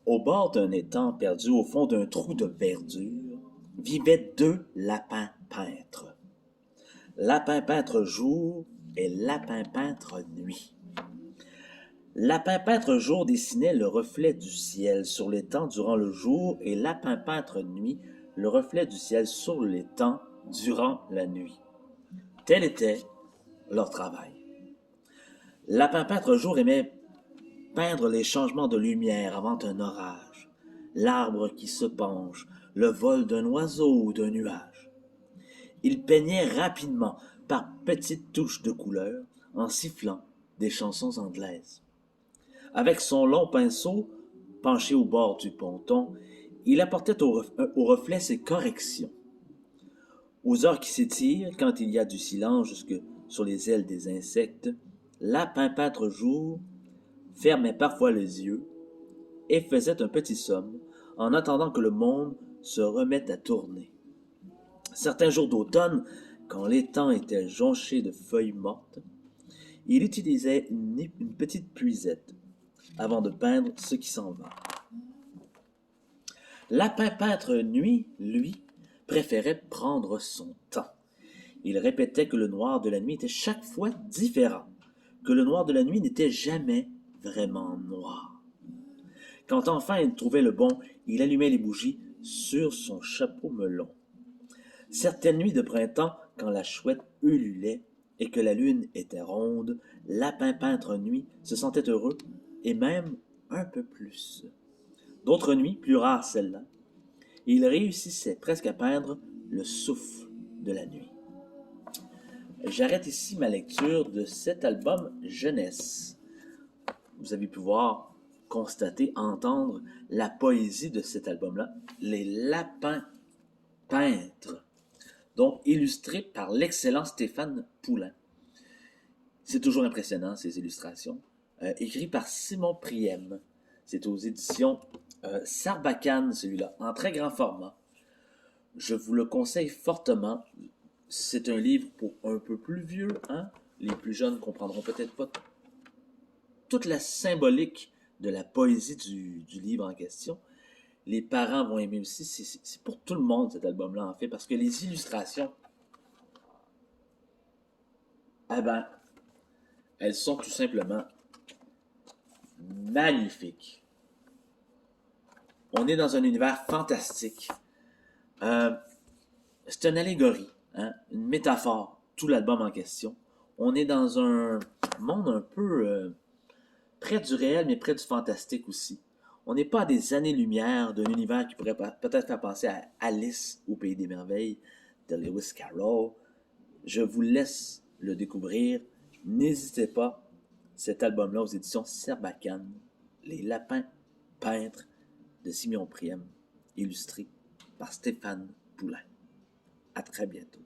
Au bord d'un étang perdu au fond d'un trou de verdure, vivaient deux lapins peintres. Lapin peintre jour et lapin peintre nuit. Lapin peintre jour dessinait le reflet du ciel sur l'étang durant le jour et lapin peintre nuit le reflet du ciel sur l'étang durant la nuit. Tel était leur travail. Lapin peintre jour aimait peindre les changements de lumière avant un orage, l'arbre qui se penche, le vol d'un oiseau ou d'un nuage. Il peignait rapidement, par petites touches de couleur, en sifflant des chansons anglaises. Avec son long pinceau, penché au bord du ponton, il apportait au reflet ses corrections. Aux heures qui s'étirent, quand il y a du silence jusque sur les ailes des insectes, Lapin peintre jour fermait parfois les yeux et faisait un petit somme en attendant que le monde se remette à tourner. Certains jours d'automne, quand l'étang était jonché de feuilles mortes, il utilisait une petite puisette avant de peindre ce qui s'en va. Lapin peintre nuit, lui, préférait prendre son temps. Il répétait que le noir de la nuit était chaque fois différent, que le noir de la nuit n'était jamais vraiment noir. Quand enfin il trouvait le bon, il allumait les bougies sur son chapeau melon. Certaines nuits de printemps, quand la chouette ululait et que la lune était ronde, Lapin peintre nuit se sentait heureux et même un peu plus. D'autres nuits, plus rares celles-là, il réussissait presque à peindre le souffle de la nuit. J'arrête ici ma lecture de cet album jeunesse. Vous avez pu voir, constater, entendre la poésie de cet album-là, Les Lapins peintres, donc illustré par l'excellent Stéphane Poulain. C'est toujours impressionnant, ces illustrations. Écrit par Simon Priem. C'est aux éditions Sarbacane, celui-là, en très grand format. Je vous le conseille fortement. C'est un livre pour un peu plus vieux, hein? Les plus jeunes comprendront peut-être pas toute la symbolique de la poésie du livre en question. Les parents vont aimer aussi. C'est pour tout le monde, cet album-là, en fait, parce que les illustrations, eh ben, elles sont tout simplement magnifiques. On est dans un univers fantastique. Euh, c'est une allégorie, hein, une métaphore, tout l'album en question. On est dans un monde un peu près du réel, mais près du fantastique aussi. On n'est pas à des années-lumière d'un univers qui pourrait peut-être faire penser à Alice au Pays des Merveilles de Lewis Carroll. Je vous laisse le découvrir. N'hésitez pas, cet album-là aux éditions Sarbacane, Les Lapins peintres de Simon Priem, illustré par Stéphane Poulain. À très bientôt.